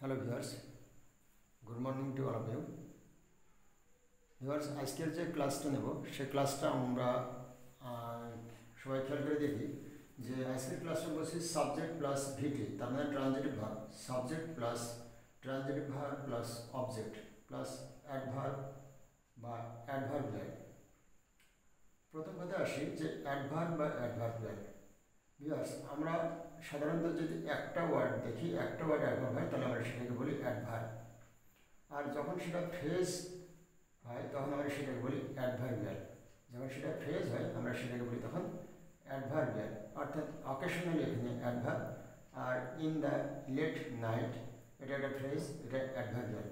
Hello viewers, good morning to all of you. Viewers, আজকের যে ক্লাসটা নেব সেই ক্লাসটা আমরা সবাই খেয়াল করে দেখি যে আজকের ক্লাসটা বলছি সাবজেক্ট প্লাস ভিটি, তার মানে transitive verb, subject plus transitive verb plus object plus adverb বা অ্যাডভার্বিয়াল। প্রথম কথা আসি যে অ্যাডভার্ব বা অ্যাডভার্বিয়াল। ভিউয়ার্স, আমরা সাধারণত যদি একটা ওয়ার্ড দেখি, একটা ওয়ার্ড অ্যাডভার্ব হয় তাহলে আমরা সেটাকে বলি অ্যাডভার্ব, আর যখন সেটা ফ্রেজ হয় তখন আমরা সেটাকে বলি অ্যাডভার্বিয়াল। যখন সেটা ফ্রেজ হয় আমরা সেটাকে বলি তখন অ্যাডভার্বিয়াল, অর্থাৎ অকেশনালি এখানে অ্যাডভার্ব, আর ইন দ্য লেট নাইট এটা একটা ফ্রেজ, এটা অ্যাডভার্বিয়াল।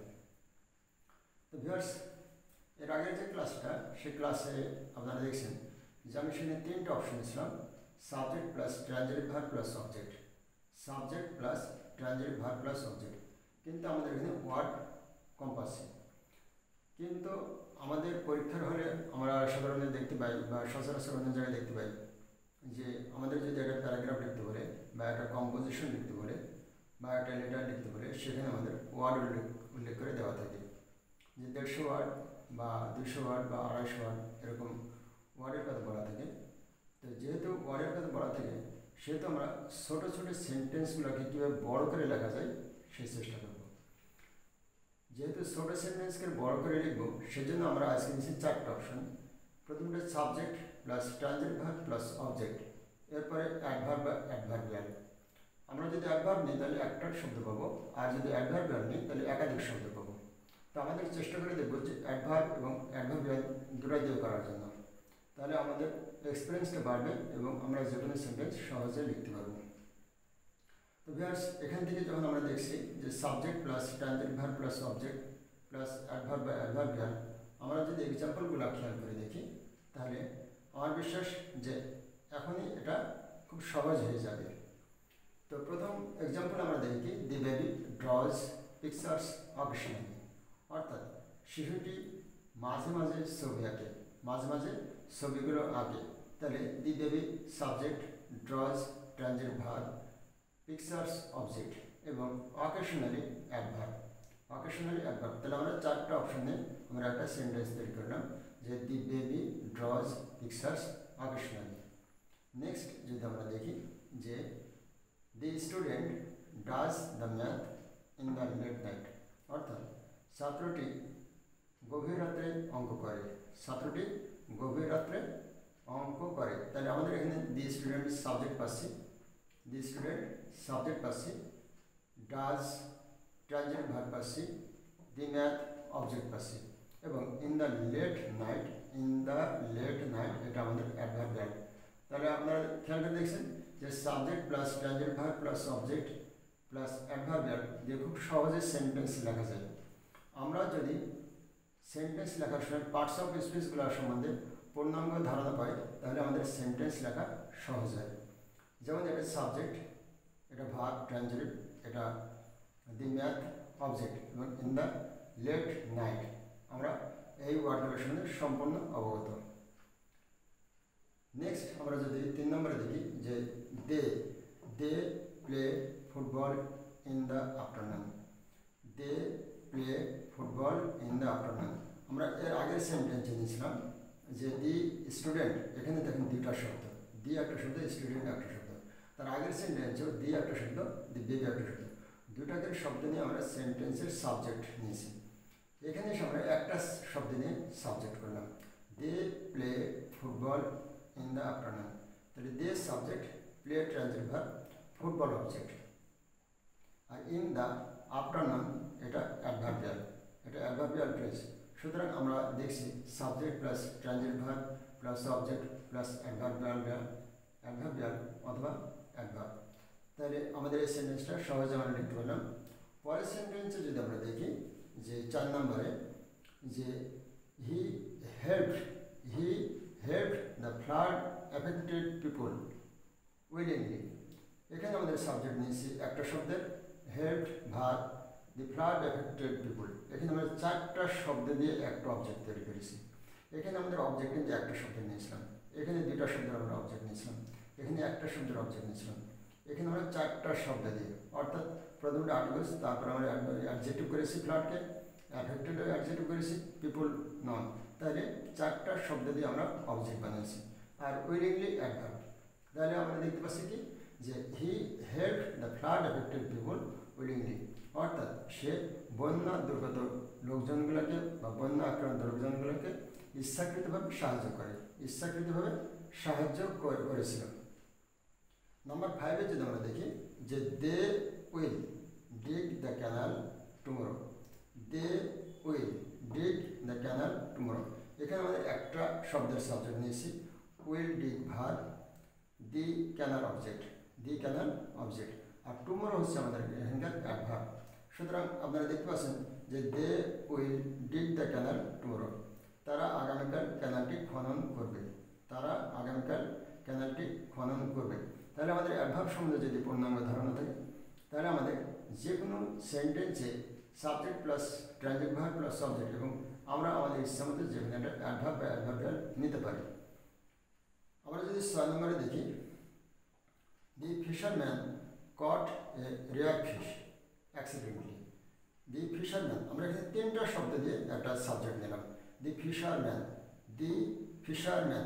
তো ভিউয়ার্স, এর আগের যে ক্লাসটা সেই ক্লাসে আপনারা দেখছেন যে আমি সেখানে তিনটে অপশন দিয়েছিলাম, subject plus transitive verb plus object, subject plus transitive verb plus object, কিন্তু আমাদের এখানে ওয়ার্ড কম্পালসারি। কিন্তু আমাদের পরীক্ষার হলে আমরা সাধারণত দেখতে পাই বা সচরাচর অন্য জায়গায় দেখতে পাই যে আমাদের যদি একটা প্যারাগ্রাফ লিখতে বলে বা একটা কম্পোজিশন লিখতে বলে বা একটা লেটার লিখতে বলে, সেখানে আমাদের ওয়ার্ড উল্লেখ করে দেওয়া থাকে যে 150 ওয়ার্ড বা 200 ওয়ার্ড বা 250 ওয়ার্ড, এরকম ওয়ার্ডের কথা বলা থাকে। তো যেহেতু ওয়ার্ডের কথা বলা থাকে সেহেতু আমরা ছোটো ছোটো সেন্টেন্সগুলোকে কীভাবে বড় করে লেখা যায় সেই চেষ্টা করব। যেহেতু ছোটো সেন্টেন্সকে বড় করে লিখব সেজন্য আমরা আজকে নিচ্ছি চারটে অপশন। প্রথমটা subject plus transitive verb plus object, এরপরে অ্যাডভার্ব বা অ্যাডভার্বিয়াল। আমরা যদি অ্যাডভার্ব নিই তাহলে একটা শব্দ পাবো, আর যদি অ্যাডভার্বিয়াল নিই তাহলে একাধিক শব্দ পাবো। তো আমাদের চেষ্টা করে দেখবো যে অ্যাডভার্ব এবং অ্যাডভার্বিয়াল দুটাই দিয়ে করার জন্য, তাহলে আমাদের এক্সপিরিয়েন্সটা বাড়বে এবং আমরা যে কোনো সেন্টেন্স সহজে লিখতে পারবো। তো ভিউয়ার্স, এখান থেকে যখন আমরা দেখছি যে subject plus transitive verb plus object plus adverb বা অ্যাডভার্বিয়াল, আমরা যদি এক্সাম্পলগুলো খেয়াল করে দেখি তাহলে আমার বিশ্বাস যে এখনই এটা খুব সহজ হয়ে যাবে। তো প্রথম এক্সাম্পল আমরা দেখি, দি বেবি ড্রজ পিকচার্স অকেশনালি, অর্থাৎ শিশুটি মাঝে মাঝে ছবি আঁকে, মাঝে মাঝে ছবিগুলো আঁকে। তাহলে দি baby subject, ড্রজ transitive verb, pictures object এবং অকেশনালি অ্যাডভার্ব, অকেশনালি অ্যাডভার্ব। তাহলে আমরা চারটা অপশনে আমরা একটা সেন্টেন্স তৈরি করলাম যে the baby draws pictures occasionally. Next যদি আমরা দেখি যে the student does the math in the late night, অর্থাৎ ছাত্রটি গভীর রাত্রে অঙ্ক করে, ছাত্রটি গভীর রাত্রে অঙ্ক করে। তাহলে আমাদের এখানে দি স্টুডেন্ট সাবজেক্ট পাচ্ছি, দি স্টুডেন্ট সাবজেক্ট পাচ্ছি, ডাজ ট্রানজিটিভ ভার্ব পাচ্ছি, দি ম্যাথ অবজেক্ট পাচ্ছি এবং in the late night, in the late night এটা আমাদের অ্যাডভার্বিয়াল। তাহলে আপনারা খেয়াল করে দেখছেন যে subject plus transitive verb plus object plus adverbial দিয়ে খুব সহজে সেন্টেন্স লেখা যায়। আমরা যদি সেন্টেন্স লেখার সময় পার্টস অফ স্পিচগুলোর সম্বন্ধে পূর্ণাঙ্গ ধারণা পাই তাহলে আমাদের সেন্টেন্স লেখা সহজ হয়। যেমন এটা সাবজেক্ট, এটা ভার্ব ট্রানজিটিভ, এটা দি ম্যাথ অবজেক্ট এবং ইন দ্য লেট নাইট, আমরা এই ওয়ার্ডগুলোর সঙ্গে সম্পূর্ণ অবগত। নেক্সট আমরা যদি 3 নম্বরে দেখি যে they they play football in the afternoon, they play football in the afternoon. আমরা এর আগের সেন্টেন্সে নিয়েছিলাম যে দি স্টুডেন্ট, এখানে দেখেন দুইটা শব্দ, দি একটা শব্দ, স্টুডেন্ট একটা শব্দ। তার আগের সেন্টেন্সেও দি একটা শব্দ, দি বেবি একটা শব্দ, দুটাকে শব্দ নিয়ে আমরা সেন্টেন্সের সাবজেক্ট নিয়েছি। এখানে আমরা একটা শব্দ নিয়ে সাবজেক্ট করলাম, they play football in the afternoon. তাহলে they subject, play transitive verb, football object, আর ইন দ্য আফটারনুন এটা অ্যাডভার্বিয়াল, এটা অ্যাডভার্বিয়াল ফ্রেজ। সুতরাং আমরা দেখছি subject plus transitive verb plus object plus adverbial অথবা অ্যাডভার্ব। তাহলে আমাদের এই সেন্টেন্সটা সহজে আমরা লিখতে পারলাম। পরের সেন্টেন্সে যদি আমরা দেখি যে 4 নম্বরে যে he helped the flood affected people willingly, এখানে আমাদের সাবজেক্ট নিয়েছি একটা শব্দের, helped verb, the flood affected people. এখানে আমরা 4টা শব্দ দিয়ে একটা অবজেক্ট তৈরি করেছি। এখানে আমাদের অবজেক্ট কিন্তু একটা শব্দ নিয়েছিলাম, এখানে 2টা শব্দের আমরা অবজেক্ট নিয়েছিলাম, এখানে একটা শব্দের অবজেক্ট নিয়েছিলাম, এখানে আমরা 4টা শব্দ দিয়ে, অর্থাৎ প্রথমটা আর্টিকেলস, তারপর আমরা অ্যাডজেক্টিভ করেছি ফ্ল্যাটকে, অ্যাফেক্টেড অ্যাডজেক্টিভ করেছি, পিপল নন। তাহলে 4টা শব্দ দিয়ে আমরা অবজেক্ট বানিয়েছি। আর উইলিংলি অ্যাডভার্ব, তাহলে আমরা দেখতে পাচ্ছি কি যে he help the flood affected people willingly, অর্থাৎ সে বন্যা দুর্গত লোকজনগুলোকে বা বন্যা আক্রান্ত লোকজনগুলোকে ইচ্ছাকৃতভাবে সাহায্য করেছিল। নাম্বার 5-এ যদি আমরা দেখি যে they will dig the canal tomorrow, they will dig the canal tomorrow, এখানে আমাদের একটা শব্দের সাবজেক্ট নিয়েছি, will dig verb, the canal object, আর টুমরো হচ্ছে আমাদের এখানকার অ্যাডভার্ব। সুতরাং আপনারা দেখতে পাচ্ছেন যে they will dig the canal tomorrow, তারা আগামীকাল ক্যানালটি খনন করবে, তাহলে আমাদের অ্যাডভার্ব সম্বন্ধে যদি পূর্ণাঙ্গ ধারণা থাকে, তাহলে আমাদের যে কোনো সেন্টেন্সে subject plus transit verb plus subject, এবং আমরা আমাদের ইচ্ছা মতো যে কোনো একটা অ্যাডভার্ব বা অ্যাডভার্বিয়াল নিতে পারি। আমরা যদি 6 নম্বরে দেখি, the fisherman caught a rare fish accidentally. The fisherman, আমরা এখানে 3টা শব্দ দিয়ে একটা সাবজেক্ট নিলাম। দি ফিশারম্যান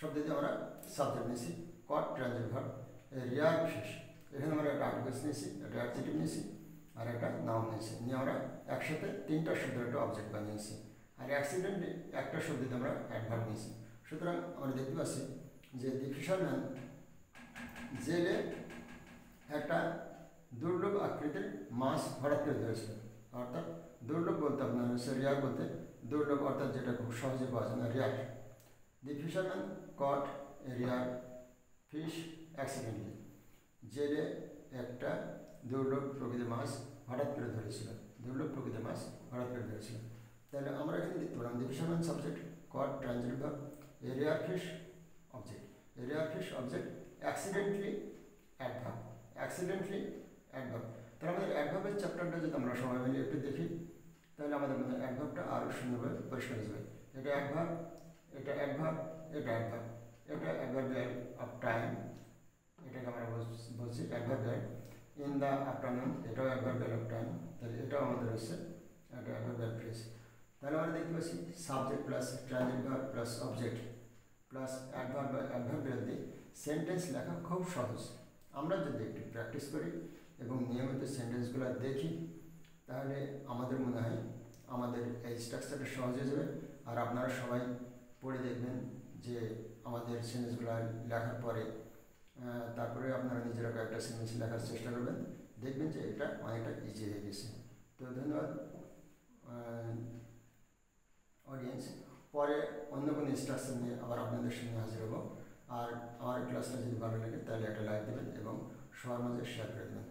শব্দ দিয়ে আমরা সাবজেক্ট নিয়েছি, কট ট্রানজিট ভার্ব, রেয়ার ফিশ, এখানে আমরা একটা আর্টিকেলস নিয়েছি, একটা অ্যাডজেক্টিভ নিয়েছি আর একটা নাউন নিয়েছি, নিয়ে আমরা একসাথে 3টা শব্দের একটা অবজেক্ট বানিয়েছি। আর অ্যাক্সিডেন্টলি একটা শব্দ দিয়ে আমরা অ্যাডভার্ব নিয়েছি। সুতরাং আমরা দেখতে পাচ্ছি যে দি ফিশারম্যান জেলে একটা দুর্লভ আকৃতির মাছ হঠাৎ করে ধরেছিল, অর্থাৎ দুর্লভ বলতে আপনার হচ্ছে রেয়ার বলতে দুর্লভ, অর্থাৎ যেটা খুব সহজে পাওয়া যায় না, rare. The fisherman caught a rare fish accidentally, জেলে একটা দুর্লভ প্রকৃতির মাছ হঠাৎ করে ধরেছিল, তাহলে আমরা এখানে দেখতে পেলাম the fisherman subject, caught transit verb, a rare fish object, accidentally adverb, তাহলে আমাদের অ্যাডভার্বের চ্যাপ্টারটা যদি আমরা সবাই মিলে একটু দেখি, তাহলে আমাদের মধ্যে অ্যাডভার্বটা আরও সুন্দরভাবে পরিষ্কার হয়ে যাবে। এটা অ্যাডভার্ব, এটা অ্যাডভার্বিয়াল অফ টাইম, এটাকে আমরা বলছি অ্যাডভার্বিয়াল। ইন দ্য আফটারনুন, এটাও অ্যাডভার্বিয়াল অফ টাইম, তাহলে এটাও আমাদের হচ্ছে একটা অ্যাডভার্বিয়াল ফ্রেজ। তাহলে আমরা দেখতে পাচ্ছি subject plus transit verb plus object plus adverb বা অ্যাডভার্বিয়াল দিয়ে সেন্টেন্স লেখা খুব সহজ। আমরা যদি একটু প্র্যাকটিস করি এবং নিয়মিত সেন্টেন্সগুলো দেখি, তাহলে আমাদের মনে হয় আমাদের এই স্ট্রাকচারটা সহজ হয়ে যাবে। আর আপনারা সবাই পড়ে দেখবেন যে আমাদের সেন্টেন্সগুলো লেখার পরে তারপরে আপনারা নিজেরা কয়েকটা সেন্টেন্স লেখার চেষ্টা করবেন, দেখবেন যে এটা অনেকটা ইজি হয়ে গেছে। তো ধন্যবাদ অডিয়েন্স, পরে অন্য কোনো স্ট্রাকচার নিয়ে আবার আপনাদের সঙ্গে হাজির হব। আর আমার ক্লাসটা যদি ভালো লাগে তাহলে একটা লাইক দেবেন এবং সবার মাঝে শেয়ার করে দেবেন।